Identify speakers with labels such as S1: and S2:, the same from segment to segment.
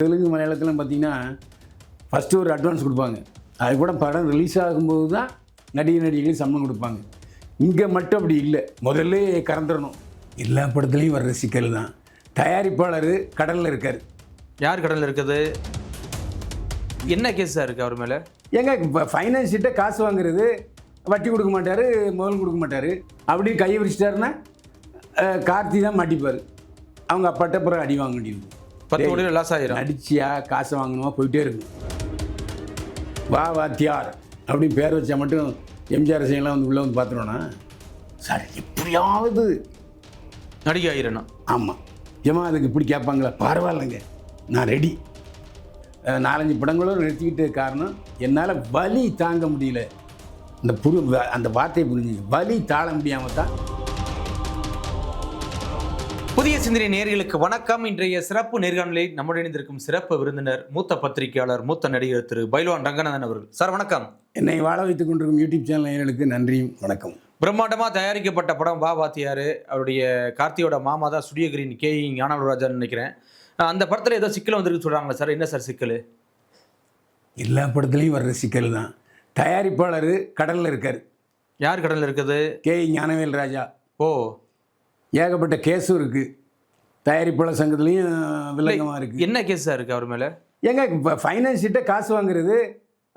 S1: தெலுங்கு மலையாளத்தில் பார்த்தீங்கன்னா ஃபஸ்ட்டு ஒரு அட்வான்ஸ் கொடுப்பாங்க. அது கூட படம் ரிலீஸ் ஆகும்போது தான் நடிகைகளுக்கு சம்பளம் கொடுப்பாங்க. இங்கே மட்டும் அப்படி இல்லை, முதல்ல கறந்துடணும். எல்லா படத்துலையும் வர்ற சிக்கல் தான். தயாரிப்பாளர் கடலில் இருக்கார்.
S2: யார் கடலில் இருக்குது? என்ன கேஸாக இருக்குது அவர் மேலே?
S1: ஏங்க இப்போ ஃபைனான்ஸ்கிட்ட காசு வாங்குறது, வட்டி கொடுக்க மாட்டார், முதல் கொடுக்க மாட்டார். அப்படி கையை விரிச்சிட்டாருன்னா கார்த்தி தான் மாட்டிப்பார். அவங்க அப்பாட்ட பிறகு அடி வாங்க வேண்டியது.
S2: 10 கோடி லாஸ் ஆகிடும்.
S1: அடிச்சியா காசை வாங்கணுமா போயிட்டே இருக்கும். வா வாத்தியார் அப்படின்னு பேர் வச்சா மட்டும் எம்ஜிஆர் ரசிகெல்லாம் வந்து உள்ளே வந்து பார்த்துருவோன்னா சார் எப்படியாவது
S2: நடிகை ஆகிடணும்.
S1: ஆமாம் ஏமா அதுக்கு இப்படி கேட்பாங்களா? பரவாயில்லைங்க, நான் ரெடி. 4-5 படங்களும் நிறுத்திக்கிட்டு காரணம் என்னால் வலி தாங்க முடியல. அந்த வார்த்தையை புரிஞ்சு வலி தாழ முடியாமல் தான்.
S2: புதிய சிந்தனை நேயர்களுக்கு வணக்கம். இன்றைய சிறப்பு நேர்காணலில் நம்முடன் இணைந்திருக்கும் சிறப்பு விருந்தினர் மூத்த பத்திரிகையாளர், மூத்த நடிகர் திரு பைல்வான் ரங்கநாதன் அவர்கள். சார் வணக்கம்.
S1: என்னை வாழ வைத்துக் கொண்டிருக்கும் யூடியூப் சேனல் நேயர்களுக்கு நன்றியும் வணக்கம்.
S2: பிரம்மாண்டமாக தயாரிக்கப்பட்ட படம் வா வாத்தியார். அவருடைய கார்த்தியோட மாமா தான் ஸ்டுடியோ கிரீன் கே ஞானவராஜன் நினைக்கிறேன். அந்த படத்தில் ஏதோ சிக்கல் வந்துருக்கு சொல்கிறாங்களா சார்? என்ன சார் சிக்கல்?
S1: எல்லா படத்துலையும் வர்ற சிக்கல் தான். தயாரிப்பாளர் கடலில் இருக்கார்.
S2: யார் கடலில் இருக்குது?
S1: கே ஞானவேல் ராஜா.
S2: ஓ,
S1: ஏகப்பட்ட கேஸும் இருக்குது. தயாரிப்பாளர் சங்கத்துலேயும் வில்லங்கமாக இருக்குது.
S2: என்ன கேஸ் சார் இருக்குது அவர் மேலே?
S1: ஏங்க இப்போ ஃபைனான்ஸ்கிட்ட காசு வாங்குறது,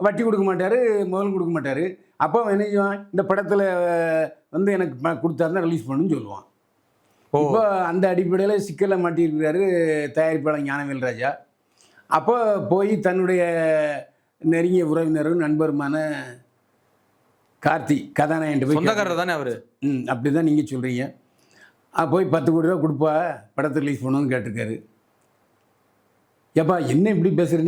S1: வட்டி கொடுக்க மாட்டார், முதல் கொடுக்க மாட்டார். அப்போ அவன் என்ன செய்வான்? இந்த படத்தில் வந்து எனக்கு கொடுத்தாருன்னா ரிலீஸ் பண்ணுன்னு சொல்லுவான். இப்போ அந்த அடிப்படையில் சிக்கலை மாட்டியிருக்கிறாரு தயாரிப்பாளர் ஞானவேல் ராஜா. அப்போ போய் தன்னுடைய நெருங்கிய உறவினரும் நண்பருமான கார்த்தி கதாநாயகன் போய்
S2: சொந்தக்காரர் தானே அவர்?
S1: அப்படி தான் நீங்கள் சொல்கிறீங்க. போய் 10 கோடி ரூபா கொடுப்பா படத்தை ரிலீஸ் பண்ணணும்னு கேட்டிருக்காரு. ஏப்பா என்ன இப்படி பேசுகிற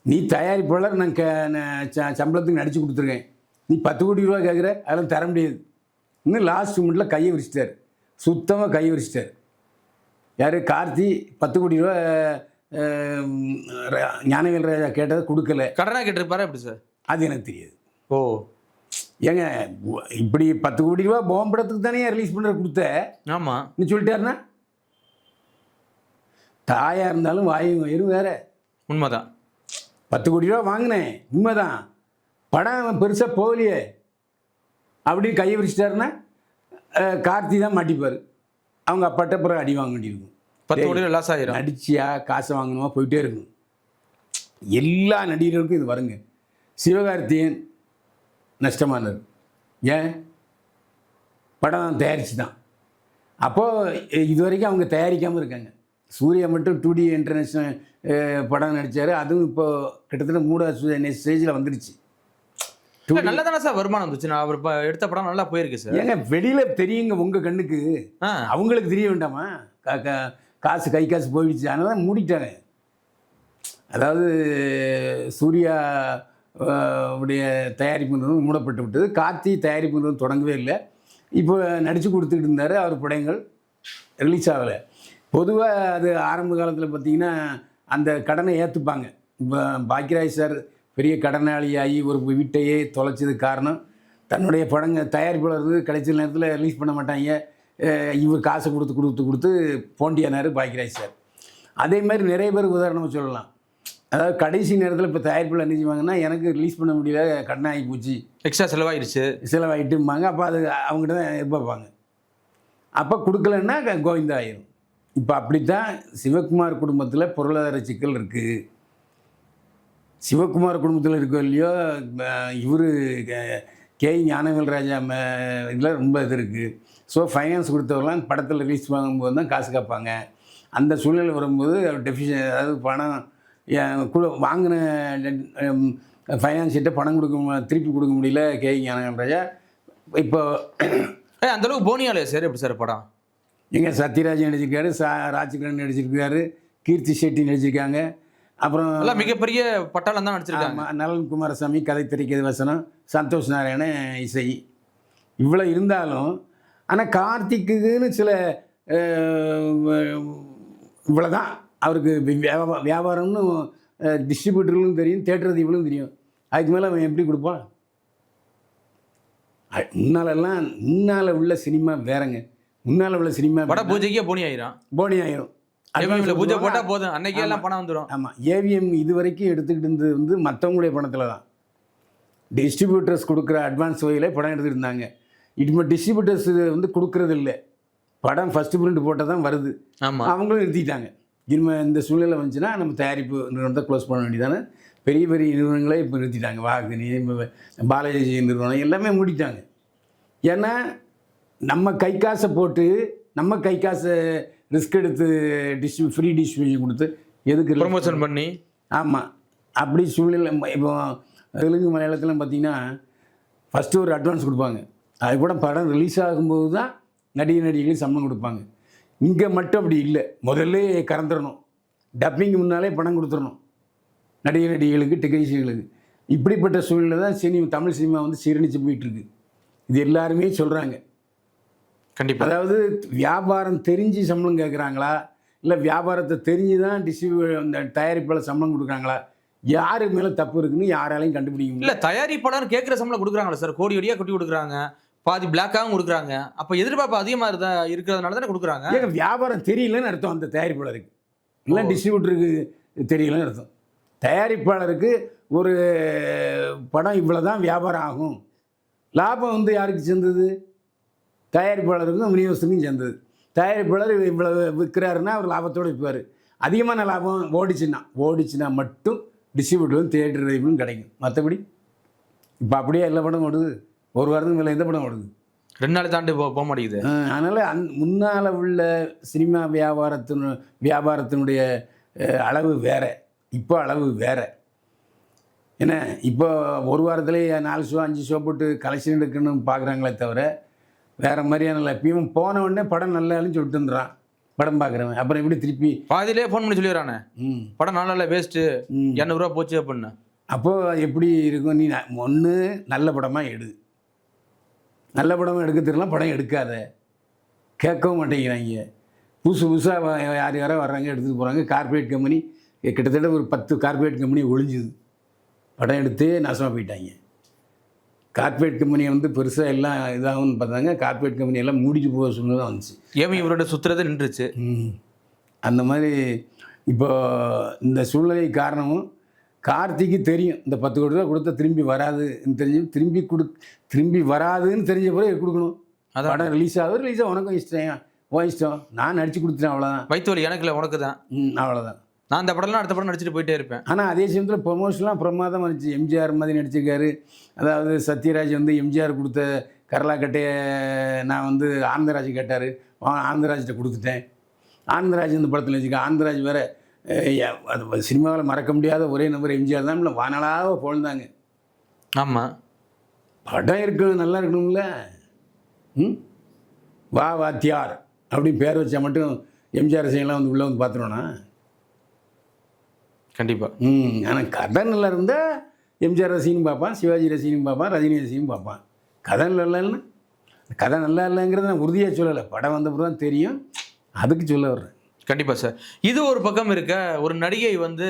S1: நீ தயாரிப்பாளர், நான் சம்பளத்துக்கு நடித்து கொடுத்துருக்கேன், நீ 10 கோடி ரூபா கேட்குற, அதெல்லாம் தர முடியாது. இன்னும் லாஸ்ட் மூமெண்ட்டில் கையை விரிச்சிட்டார், சுத்தமாக கையை விரிச்சிட்டார். யார்? கார்த்தி 10 கோடி ரூபா ஞானவேல் ராஜா கேட்டதை கொடுக்கல.
S2: கடனாக கேட்டிருப்பாரா எப்படி சார்?
S1: அது எனக்கு தெரியாது.
S2: ஓ
S1: ஏங்க இப்படி 10 கோடி ரூபா பொம்மை படத்துக்கு தானே ரிலீஸ் பண்ணுற கொடுத்த?
S2: ஆமாம்.
S1: நீ சொல்லிட்டாருன்னா தாயாக இருந்தாலும் வாயும் வயிறும் வேறு.
S2: உண்மைதான்.
S1: 10 கோடி ரூபா வாங்கினேன், உண்மைதான். படம் பெருசாக போகலையே அப்படின்னு கையை விரிச்சிட்டாருன்னா கார்த்தி தான் மாட்டிப்பார். அவங்க அப்பாட்ட பிறகு அடி வாங்க வேண்டியிருக்கும்.
S2: 10 கோடி லாஸ் ஆகிடும்.
S1: அடிச்சியா காசை வாங்கணுமா போயிட்டே இருக்கும். எல்லா நடிகர்களுக்கும் இது வருங்க. சிவகார்த்தியன் நஷ்டமானார். ஏன்? படம் தயாரிச்சு தான். அப்போது இது வரைக்கும் அவங்க தயாரிக்காமல் இருக்காங்க. சூர்யா மட்டும் 2D இன்டர்நேஷ்னல் படம் நடித்தார். அதுவும் இப்போ கிட்டத்தட்ட 3 ஸ்டேஜில் வந்துடுச்சு.
S2: நல்லா தானே சார் வருமானம் வந்துச்சு. நான் அவர் எடுத்த படம் நல்லா போயிருக்கு சார்.
S1: ஏங்க வெளியில் தெரியுங்க உங்கள் கண்ணுக்கு, அவங்களுக்கு தெரிய வேண்டாமா? காசு கை காசு போயிடுச்சு, அதனால தான் மூடிட்டாங்க. அதாவது சூர்யா உடைய தயாரிப்பு நிறுவனம் மூடப்பட்டு விட்டது. கார்த்தி தயாரிப்பு நிறுவனம் தொடங்கவே இல்லை. இப்போ நடித்து கொடுத்துட்டு இருந்தார். அவர் படங்கள் ரிலீஸ் ஆகலை. பொதுவாக அது ஆரம்ப காலத்தில் பார்த்திங்கன்னா அந்த கடனை ஏற்றுப்பாங்க. இப்போ பாக்கியராஜ் சார் பெரிய கடனாளியாகி ஒரு வீட்டையே தொலைச்சதுக்கு காரணம் தன்னுடைய படங்கள் தயாரிப்பாளர் கிடைச்ச நேரத்தில் ரிலீஸ் பண்ண மாட்டாங்க. இவர் காசை கொடுத்து போண்டியானார் பாக்கியராஜ் சார். அதே மாதிரி நிறைய பேர் உதாரணமாக சொல்லலாம். அதாவது கடைசி நேரத்தில் இப்போ தயாரிப்பில் என்ன செய்வாங்கன்னா, எனக்கு ரிலீஸ் பண்ண முடியல, கடனாகி போச்சு,
S2: எக்ஸ்ட்ரா
S1: செலவாகிட்டும்பாங்க. அப்போ அது அவங்ககிட்ட தான் எதிர்பார்ப்பாங்க. அப்போ கொடுக்கலன்னா கோவிந்தா ஆயிரும். இப்போ அப்படித்தான் சிவகுமார் குடும்பத்தில் பொருளாதார சிக்கல் இருக்குது. சிவகுமார் குடும்பத்தில் இருக்கோ இல்லையோ, இவர் கே ஞானவேல் ராஜா இதில் ரொம்ப இது இருக்குது. ஸோ ஃபைனான்ஸ் கொடுத்தவரெலாம் படத்தில் ரிலீஸ் வாங்கும்போது தான் காசு கேட்பாங்க. அந்த சூழ்நிலை வரும்போது டெஃபிஷியன், அதாவது பணம் வாங்கின ஃபைனான்ஸ்கிட்ட பணம் திருப்பி கொடுக்க முடியல கே ஞானவேல் ராஜா. இப்போ
S2: அந்தளவுக்கு போனியாலே சார் எப்படி சார் படம்?
S1: எங்கள் சத்யராஜ் நடிச்சிருக்காரு, ராஜ்கிரண் நடிச்சிருக்காரு, கீர்த்தி ஷெட்டி நடிச்சிருக்காங்க. அப்புறம்
S2: மிகப்பெரிய பட்டாளம் தான் நடிச்சிருக்காங்க.
S1: நலன் குமாரசாமி கதை, திரைக்கதை, வசனம், சந்தோஷ் நாராயண இசை. இவ்வளோ இருந்தாலும் ஆனால் கார்த்திக்குன்னு சில இவ்வளோதான் அவருக்கு வியாபாரம்னு டிஸ்ட்ரிபியூட்டர்களும் தெரியும், தேட்டர் தீபங்களும் தெரியும். அதுக்கு மேலே அவன் எப்படி கொடுப்பான்? முன்னால் உள்ள சினிமா வேறங்க. முன்னால் உள்ள சினிமா
S2: பட பூஜைக்கே போனி ஆயிரும். ஏவிஎம்ல பூஜை போட்டால் போதும், அன்னைக்கே எல்லாம் பணம் வந்துடும்.
S1: ஆமாம், ஏவிஎம் இது வரைக்கும் எடுத்துக்கிட்டு இருந்தது வந்து மற்றவங்களுடைய பணத்தில் தான். டிஸ்ட்ரிபியூட்டர்ஸ் கொடுக்குற அட்வான்ஸ் வகையில் படம் எடுத்துகிட்டு இருந்தாங்க. இப்போ டிஸ்ட்ரிபியூட்டர்ஸ் வந்து கொடுக்குறது இல்லை. படம் ஃபஸ்ட்டு பிரிண்ட் போட்டால் தான் வருது.
S2: ஆமாம்,
S1: அவங்களும் நிறுத்திட்டாங்க. இனிமேல் இந்த சூழ்நிலை வந்துச்சுன்னா நம்ம தயாரிப்பு நிறுவனத்தை க்ளோஸ் பண்ண வேண்டியதானே. பெரிய பெரிய நிறுவனங்களே இப்போ நிறுத்திட்டாங்க. வாகினி, பாலாஜி நிறுவனம் எல்லாமே மூடிட்டாங்க. ஏன்னா நம்ம கை காசை போட்டு நம்ம கை காசை ரிஸ்க் எடுத்து ஃப்ரீ டிஸ்ட்ரிபியூஷன் கொடுத்து எதுக்கு
S2: ப்ரொமோஷன் பண்ணி.
S1: ஆமாம், அப்படி சூழ்நிலை. இப்போ தெலுங்கு மலையாளத்தில் பார்த்தீங்கன்னா ஃபஸ்ட்டு ஒரு அட்வான்ஸ் கொடுப்பாங்க. அது கூட படம் ரிலீஸ் ஆகும்போது தான் நடிகைகளுக்கு சம்பளம் கொடுப்பாங்க. இங்கே மட்டும் அப்படி இல்லை. முதல்ல கறந்துடணும், டப்பிங்கு முன்னாலே பணம் கொடுத்துடணும் நடிகைகளுக்கு, டெக்னீஷியன்களுக்கு. இப்படிப்பட்ட சூழ்நிலை தான் தமிழ் சினிமா வந்து சீரணித்து போயிட்டுருக்கு. இது எல்லாருமே சொல்கிறாங்க.
S2: கண்டிப்பாக.
S1: அதாவது வியாபாரம் தெரிஞ்சு சம்பளம் கேட்குறாங்களா, இல்லை வியாபாரத்தை தெரிஞ்சு தான் அந்த தயாரிப்பாளர் சம்பளம் கொடுக்குறாங்களா, யாரு மேலே தப்பு இருக்குன்னு யாராலையும் கண்டுபிடிக்க முடியல.
S2: இல்லை, தயாரிப்பாளர் கேட்குற சம்பளம் கொடுக்குறாங்களா சார்? கோடி கோடியாக கொட்டி கொடுக்குறாங்க, பாதி பிளாக்காகவும் கொடுக்குறாங்க. அப்போ எதிர்பார்ப்பு அதிகமாக இருக்கிறதுனால தானே கொடுக்குறாங்க.
S1: ஏங்க வியாபாரம் தெரியலன்னு அர்த்தம் அந்த தயாரிப்பாளருக்கு, இல்லை டிஸ்ட்ரிபியூட்டருக்கு தெரியலன்னு அர்த்தம். தயாரிப்பாளருக்கு ஒரு படம் இவ்வளோ தான் வியாபாரம் ஆகும், லாபம் வந்து யாருக்கு சேர்ந்தது? தயாரிப்பாளருக்கும் விநியோகத்துக்கும் சேர்ந்தது. தயாரிப்பாளர் இவ்வளோ விற்கிறாருன்னா அவர் லாபத்தோடு விற்பார். அதிகமான லாபம் ஓடிச்சுன்னா மட்டும் டிஸ்ட்ரிபியூட்டரும் தியேட்டர் ரைவும் கிடைக்கும். மற்றபடி இப்போ அப்படியே எல்லா படம் ஓடுது. ஒரு வாரத்துக்கு மேலே எந்த படம் ஓடுது?
S2: 2 நாள் தாண்டி போக மாட்டேங்குது.
S1: அதனால் முன்னால் உள்ள சினிமா வியாபாரத்தினுடைய அளவு வேறு, இப்போ அளவு வேறு. ஏன்னா இப்போ ஒரு வாரத்துலேயே 4 ஷோ 5 ஷோ போட்டு கலெக்ஷன் எடுக்கணும்னு பார்க்குறாங்களே தவிர வேறு மாதிரியான இல்லை. இப்பயும் போன உடனே படம் நல்லான்னு சொல்லிட்டு வந்துடுறான் படம் பார்க்குறவன். அப்புறம் எப்படி திருப்பி
S2: பாதியிலே ஃபோன் பண்ணி சொல்லிடுறானே படம் நல்லா வேஸ்ட்டு, 200 ரூபா போச்சு அப்படின்னு.
S1: அப்போது எப்படி இருக்கும்? நீ ஒன்று நல்ல படமாக எடு, நல்ல படமாக எடுக்க தெரியலாம், படம் எடுக்காத, கேட்கவும் மாட்டேங்கிறாங்க. புதுசாக யாரோ வர்றாங்க, எடுத்துகிட்டு போகிறாங்க. கார்பரேட் கம்பெனி கிட்டத்தட்ட ஒரு 10 கார்பரேட் கம்பெனி ஒழிஞ்சுது, படம் எடுத்து நாசமாக போயிட்டாங்க. கார்பரேட் கம்பெனியை வந்து பெருசாக எல்லாம் இதாகும்னு பார்த்தாங்க. கார்பரேட் கம்பெனி எல்லாம் மூடிட்டு போக சூழ்நிலை தான் வந்துச்சு.
S2: இவரோட சுற்றுறது நின்றுச்சு.
S1: அந்த மாதிரி இப்போ இந்த சூழ்நிலை காரணமும் கார்த்திக்கு தெரியும் இந்த 10 கோடி ரூபா கொடுத்தா திரும்பி வராதுன்னு தெரிஞ்சு திரும்பி வராதுன்னு தெரிஞ்ச பிறகு கொடுக்கணும். படம் ரிலீஸ் ஆகுது, உனக்கும் இஷ்டம், நான் நடிச்சு கொடுத்துட்டேன், அவ்வளோதான்.
S2: வயிற்று வலி எனக்கு இல்லை, உனக்கு தான்,
S1: அவ்வளோதான்.
S2: நான் அந்த படம்லாம் அடுத்த படம் நடிச்சுட்டு போயிட்டே இருப்பேன்.
S1: ஆனால் அதே சமயத்தில் ப்ரொமோஷன்லாம் பிரமாதமாக இருந்துச்சு. எம்ஜிஆர் மாதிரி நடிச்சிருக்காரு. அதாவது சத்யராஜ் வந்து எம்ஜிஆர் கொடுத்த கரலாக்கட்டையை நான் வந்து ஆனந்தராஜ் கேட்டார், ஆனந்தராஜ்கிட்ட கொடுத்துட்டேன். ஆனந்தராஜ் இந்த படத்தில் வச்சுக்க. ஆனந்தராஜ் வேறு அது சினிமாவில் மறக்க முடியாத ஒரே நபர் எம்ஜிஆர் தான். இல்லை வானலாக போழ்ந்தாங்க.
S2: ஆமாம்,
S1: படம் இருக்கணும், நல்லா இருக்கணும்ல. வா வாத்தியார் அப்படின்னு பேர் வச்சா மட்டும் எம்ஜிஆர் ரசிகன்லாம் வந்து உள்ளே வந்து பார்த்துருவோண்ணா?
S2: கண்டிப்பாக.
S1: ஆனால் கதை நல்லா இருந்தால் எம்ஜிஆர் ரசிகனும் பார்ப்பான், சிவாஜி ரசிகனும் பார்ப்பான், ரஜினி ரசிகனும் பார்ப்பான். கதை நல்லா இல்லைன்னா, கதை நல்லா இல்லைங்கிறத நான் உறுதியாக சொல்லலை, படம் வந்தப்போ தான் தெரியும், அதுக்கு சொல்ல வர்றேன்.
S2: கண்டிப்பாக சார். இது ஒரு பக்கம் இருக்க, ஒரு நடிகை வந்து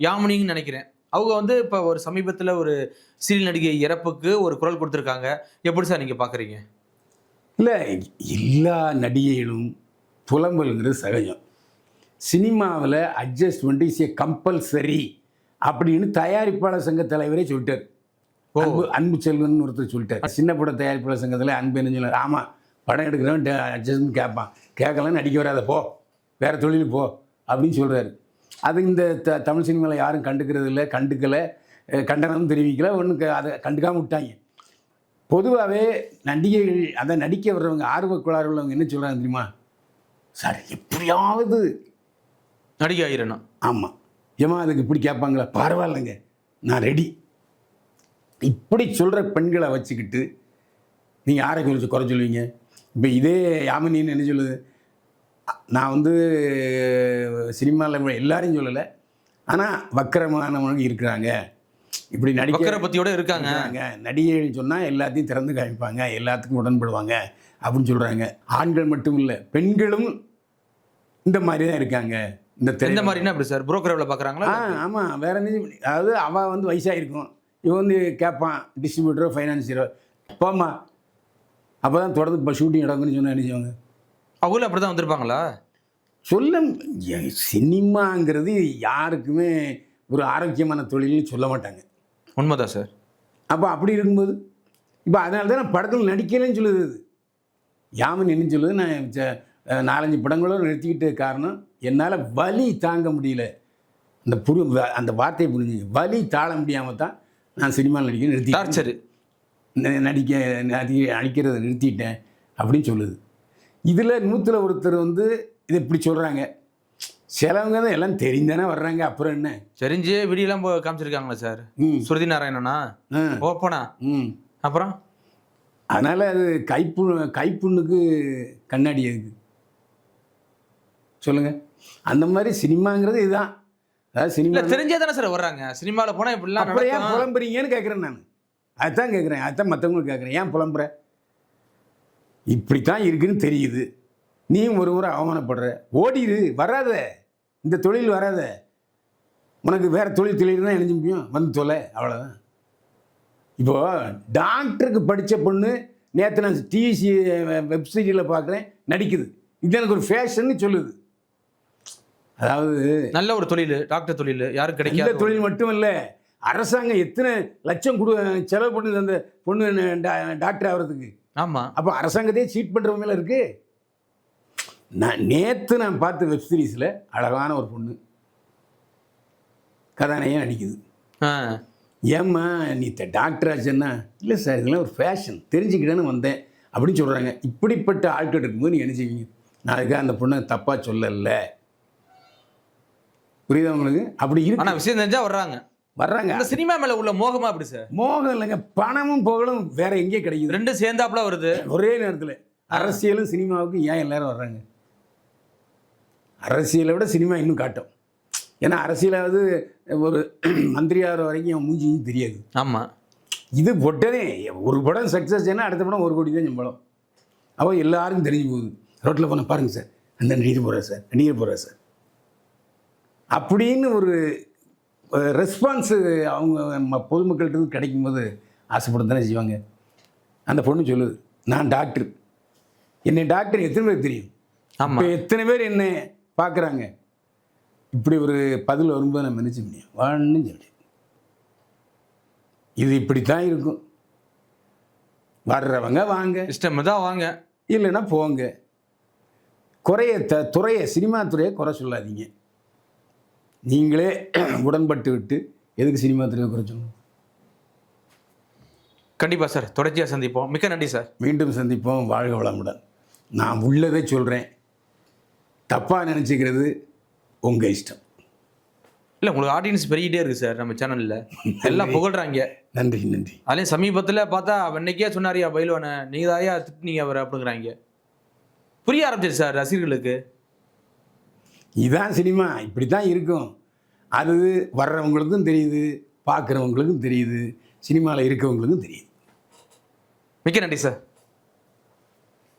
S2: யாமினின்னு நினைக்கிறேன், அவங்க வந்து இப்போ ஒரு சமீபத்தில் ஒரு சீரியல் நடிகை இறப்புக்கு ஒரு குரல் கொடுத்துருக்காங்க. எப்படி சார் நீங்கள் பார்க்குறீங்க?
S1: இல்லை, எல்லா நடிகைகளும் புலம்பல்ங்கிறது சகஜம். சினிமாவில் அட்ஜஸ்ட்மெண்ட் இஸ் ஏ கம்பல்சரி அப்படின்னு தயாரிப்பாளர் சங்க தலைவரே சொல்லிட்டார். அன்பு செல்வன் ஒருத்தர் சொல்லிட்டார். சின்ன பட தயாரிப்பாளர் சங்கத்தில் அன்பு என்ன சொன்னார்? ஆமாம், படம் எடுக்கிறவன் அட்ஜஸ்ட்மெண்ட் கேட்பான், கேட்கலன்னு நடிக்க வராத, போ வேறு தொழில் போ அப்படின்னு சொல்கிறாரு. அது இந்த தமிழ் சினிமாவில் யாரும் கண்டுக்கிறது இல்லை, கண்டனம் தெரிவிக்கலை, ஒன்றும் அதை கண்டுக்காமல் விட்டாங்க. பொதுவாகவே நடிகைகள் அதை நடிக்க வர்றவங்க ஆர்வக்குள்ளார உள்ளவங்க என்ன சொல்கிறாங்க தெரியுமா? சார் எப்படியாவது
S2: நடிகை ஆயிரணும்.
S1: ஆமாம், ஏமா அதுக்கு இப்படி கேட்பாங்களா? பரவாயில்லைங்க, நான் ரெடி. இப்படி சொல்கிற பெண்களை வச்சுக்கிட்டு நீங்கள் யாரை குறை சொல்லுவீங்க? இப்போ இதே யாமினின்னு என்ன சொல்லுது? நான் வந்து சினிமாவில் எல்லாரையும் சொல்லலை, ஆனால் வக்கரமானவங்க இருக்கிறாங்க, இப்படி நடிக்கிற
S2: பற்றியோடு இருக்காங்க.
S1: நடிகைகள் சொன்னால் எல்லாத்தையும் திறந்து காமிப்பாங்க, எல்லாத்துக்கும் உடன்படுவாங்க அப்படின்னு சொல்கிறாங்க. ஆண்கள் மட்டும் இல்லை, பெண்களும் இந்த மாதிரி தான் இருக்காங்க.
S2: இந்த மாதிரினா அப்படி சார் புரோக்கரில் பார்க்குறாங்களா?
S1: ஆமாம், வேற என்ன? அதாவது அவள் வந்து வயசாகிருக்கும், இவன் வந்து கேட்பான் டிஸ்ட்ரிபியூட்டரோ ஃபைனான்சியரோ, போம்மா அப்போ தான் தொடர்ந்து இப்போ ஷூட்டிங் நடக்குன்னு சொன்னால் என்ன செய்வாங்க?
S2: அவங்களும் அப்படி தான் வந்திருப்பாங்களா?
S1: சொல்ல சினிமாங்கிறது யாருக்குமே ஒரு ஆரோக்கியமான தொழில்னு சொல்ல மாட்டாங்க.
S2: உண்மைதான் சார்.
S1: அப்போ அப்படி இருக்கும்போது இப்போ அதனால தான் நான் படத்தில் நடிக்கலைன்னு சொல்லுது அது. யாமினி என்ன சொல்லுது, நான் 4-5 படங்களோடு நிறுத்திக்கிட்ட காரணம் என்னால் வலி தாங்க முடியல. அந்த வார்த்தையை புரிஞ்சு வலி தாழ முடியாமல் தான் நான் சினிமாவில் நடிக்க
S2: டார்ச்சர்
S1: நடிக்கிறத நிறுத்திட்டேன் அப்படின்னு சொல்லுது. இதில் 100ல் ஒருத்தர் வந்து இதை இப்படி சொல்கிறாங்க. சிலவங்க தான் எல்லாம் தெரிந்தானே வர்றாங்க, அப்புறம் என்ன
S2: தெரிஞ்சே வீடியோலாம் காமிச்சிருக்காங்களா சார்? ஸ்ருதி நாராயணனா ஓப்பனா அப்புறம்
S1: அதனால் அது கைப்புண்ணுக்கு கண்ணாடி எதுக்கு சொல்லுங்கள். அந்த மாதிரி சினிமாங்கிறது இதுதான். அதாவது சினிமா
S2: தெரிஞ்சே தானே சார் வர்றாங்க. சினிமாவில் போனால் இப்படிலாம்
S1: அப்புறம் ஏன் புலம்புறீங்கன்னு கேட்குறேன். நான் அதுதான் கேட்குறேன். அதுதான் மற்றவங்களுக்கு கேட்குறேன், ஏன் புலம்புற? இப்படித்தான் இருக்குன்னு தெரியுது, நீயும் ஒரு முறை அவமானப்படுற, ஓடிடு, வராத, இந்த தொழில் வராத, உனக்கு வேறு தொழில் தான் எழுத முடியும், வந்து தொலை, அவ்வளோதான். இப்போது டாக்டருக்கு படித்த பொண்ணு நேற்று நான் டிவி வெப்சீரியில் பார்க்குறேன் நடிக்குது, இது எனக்கு ஒரு ஃபேஷன்னு சொல்லுது. அதாவது
S2: நல்ல ஒரு தொழில், டாக்டர் தொழில் யாருக்கு கிடைக்கும்.
S1: இந்த தொழில் மட்டும் இல்லை, அரசாங்கம் எத்தனை லட்சம் செலவு பண்ணுது அந்த பொண்ணு டாக்டர் ஆகிறதுக்கு.
S2: ஆமாம்.
S1: அப்போ அரசாங்கத்தையே சீட் பண்ணுறவங்கள இருக்குது. நேற்று நான் பார்த்த வெப் சீரிஸில் அழகான ஒரு பொண்ணு கதாநாயகன் நடிக்குது. ஏம்மா நீ டாக்டர் ஆச்சுன்னா, இல்லை சார் இதெல்லாம் ஒரு ஃபேஷன் தெரிஞ்சுக்கிட்டேன்னு வந்தேன் அப்படின்னு சொல்கிறாங்க. இப்படிப்பட்ட ஆட்கள் இருக்கும்போது நீங்கள் என்ன செய்வீங்க? நான் அதுக்காக அந்த பொண்ணை தப்பாக சொல்லலை, புரியுதா உங்களுக்கு? அப்படி இருக்கு.
S2: ஆனால் விஷயம் தெரிஞ்சால் வர்றாங்க. அந்த சினிமா மேலே உள்ள மோகமா அப்படி சார்? மோகம்
S1: இல்லைங்க, பணமும் புகழும் வேற எங்கேயே கிடைக்குது.
S2: ரெண்டும் சேர்ந்தாப்புல வருது
S1: ஒரே நேரத்தில். அரசியலும் சினிமாவுக்கு ஏன் எல்லாரும் வர்றாங்க? அரசியலை விட சினிமா இன்னும் காட்டும். ஏன்னா அரசியலாவது ஒரு மந்திரியாகிற வரைக்கும் அவன் மூஞ்சியும் தெரியாது.
S2: ஆமாம்.
S1: இது பொட்டனே ஒரு படம் சக்ஸஸ் ஏன்னா அடுத்த படம் 1 கோடி தான் சம்பளம். அப்போ எல்லாருக்கும் தெரிஞ்சு போகுது. ரோட்டில் போனால் பாருங்கள் சார், அந்த நடிகர் போகிறார் சார் அப்படின்னு ஒரு ரெஸ்பான்ஸு அவங்க பொதுமக்கள்கிட்ட கிடைக்கும்போது ஆசைப்பட்டு தானே செய்வாங்க. அந்த பொண்ணு சொல்லுது, நான் டாக்டர், என்னை டாக்டர் எத்தனை பேர் தெரியும், இப்போ எத்தனை பேர் என்னை பார்க்குறாங்க. இப்படி ஒரு பதில் வரும்போது நம்ம நினச்ச முடியும், வான்னு சொல்லி இது இப்படித்தான் இருக்கும். வர்றவங்க வாங்க,
S2: இஷ்டம் தான் வாங்க,
S1: இல்லைன்னா போங்க. சினிமா துறையை குறை சொல்லாதீங்க. நீங்களே உடன்பட்டு விட்டு எதுக்கு சினிமா துறையை குறை சொல்லணும்?
S2: கண்டிப்பாக சார், தொடர்ச்சியாக சந்திப்போம். மிக்க நன்றி சார்.
S1: மீண்டும் சந்திப்போம். வாழ்க வளமுடன். நான் உள்ளதை சொல்கிறேன், தப்பாக நினச்சிக்கிறது உங்கள் இஷ்டம்.
S2: இல்லை, உங்களுக்கு ஆடியன்ஸ் பெருகிட்டே இருக்குது சார் நம்ம சேனலில், எல்லாம் புகழ்கிறாங்க.
S1: நன்றி.
S2: அதுலேயும் சமீபத்தில் பார்த்தா அன்னைக்கே சொன்னாரியா பயில்வானை, நீங்கள் தாயா திட்டினீங்க அவர் அப்படிங்கிறாங்க. புரிய ஆரம்பிச்சிரு சார் ரசிகர்களுக்கு.
S1: இதுதான் சினிமா, இப்படி தான் இருக்கும். அது வர்றவங்களுக்கும் தெரியுது, பார்க்குறவங்களுக்கும் தெரியுது, சினிமாவில் இருக்கவங்களுக்கும் தெரியுது.
S2: மிக்க நன்றி சார்.